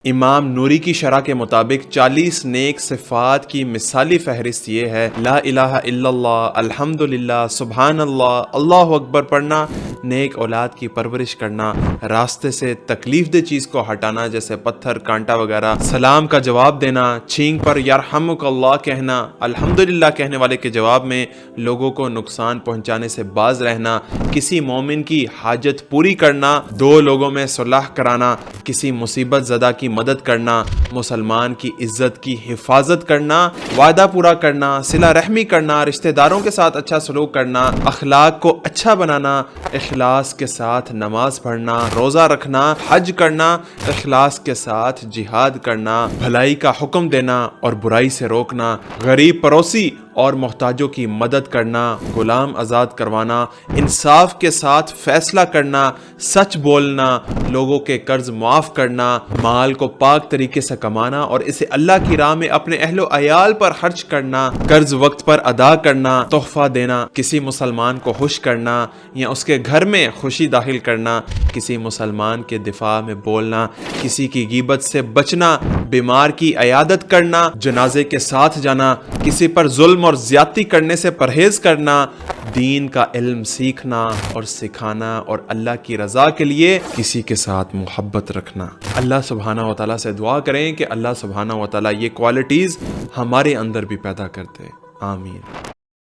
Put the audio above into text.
امام نوری کی شرح کے مطابق 40 نیک صفات کی مثالی فہرست یہ ہے: لا الہ الا اللہ، الحمدللہ، سبحان اللہ، اللہ اکبر پڑھنا، نیک اولاد کی پرورش کرنا، راستے سے تکلیف دہ چیز کو ہٹانا جیسے پتھر، کانٹا وغیرہ، سلام کا جواب دینا، چھینک پر یرحمک اللہ کہنا، الحمدللہ کہنے والے کے جواب میں لوگوں کو نقصان پہنچانے سے باز رہنا، کسی مومن کی حاجت پوری کرنا، دو لوگوں میں صلح کرانا، کسی مصیبت زدہ کی مدد کرنا، مسلمان کی عزت کی حفاظت کرنا، وعدہ پورا کرنا، صلہ رحمی کرنا، رشتہ داروں کے ساتھ اچھا سلوک کرنا، اخلاق کو اچھا بنانا، اخلاص کے ساتھ نماز پڑھنا، روزہ رکھنا، حج کرنا، اخلاص کے ساتھ جہاد کرنا، بھلائی کا حکم دینا اور برائی سے روکنا، غریب پڑوسی اور محتاجوں کی مدد کرنا، غلام آزاد کروانا، انصاف کے ساتھ فیصلہ کرنا، سچ بولنا، لوگوں کے قرض معاف کرنا، مال کو پاک طریقے سے کمانا اور اسے اللہ کی راہ میں اپنے اہل و عیال پر خرچ کرنا، قرض وقت پر ادا کرنا، تحفہ دینا، کسی مسلمان کو خوش کرنا یا اس کے گھر میں خوشی داخل کرنا، کسی مسلمان کے دفاع میں بولنا، کسی کی غیبت سے بچنا، بیمار کی عیادت کرنا، جنازے کے ساتھ جانا، کسی پر ظلم اور زیادتی کرنے سے پرہیز کرنا، دین کا علم سیکھنا اور سکھانا اور اللہ کی رضا کے لیے کسی کے ساتھ محبت رکھنا۔ اللہ سبحانہ و تعالیٰ سے دعا کریں کہ اللہ سبحانہ و تعالیٰ یہ کوالٹیز ہمارے اندر بھی پیدا کرتے۔ آمین۔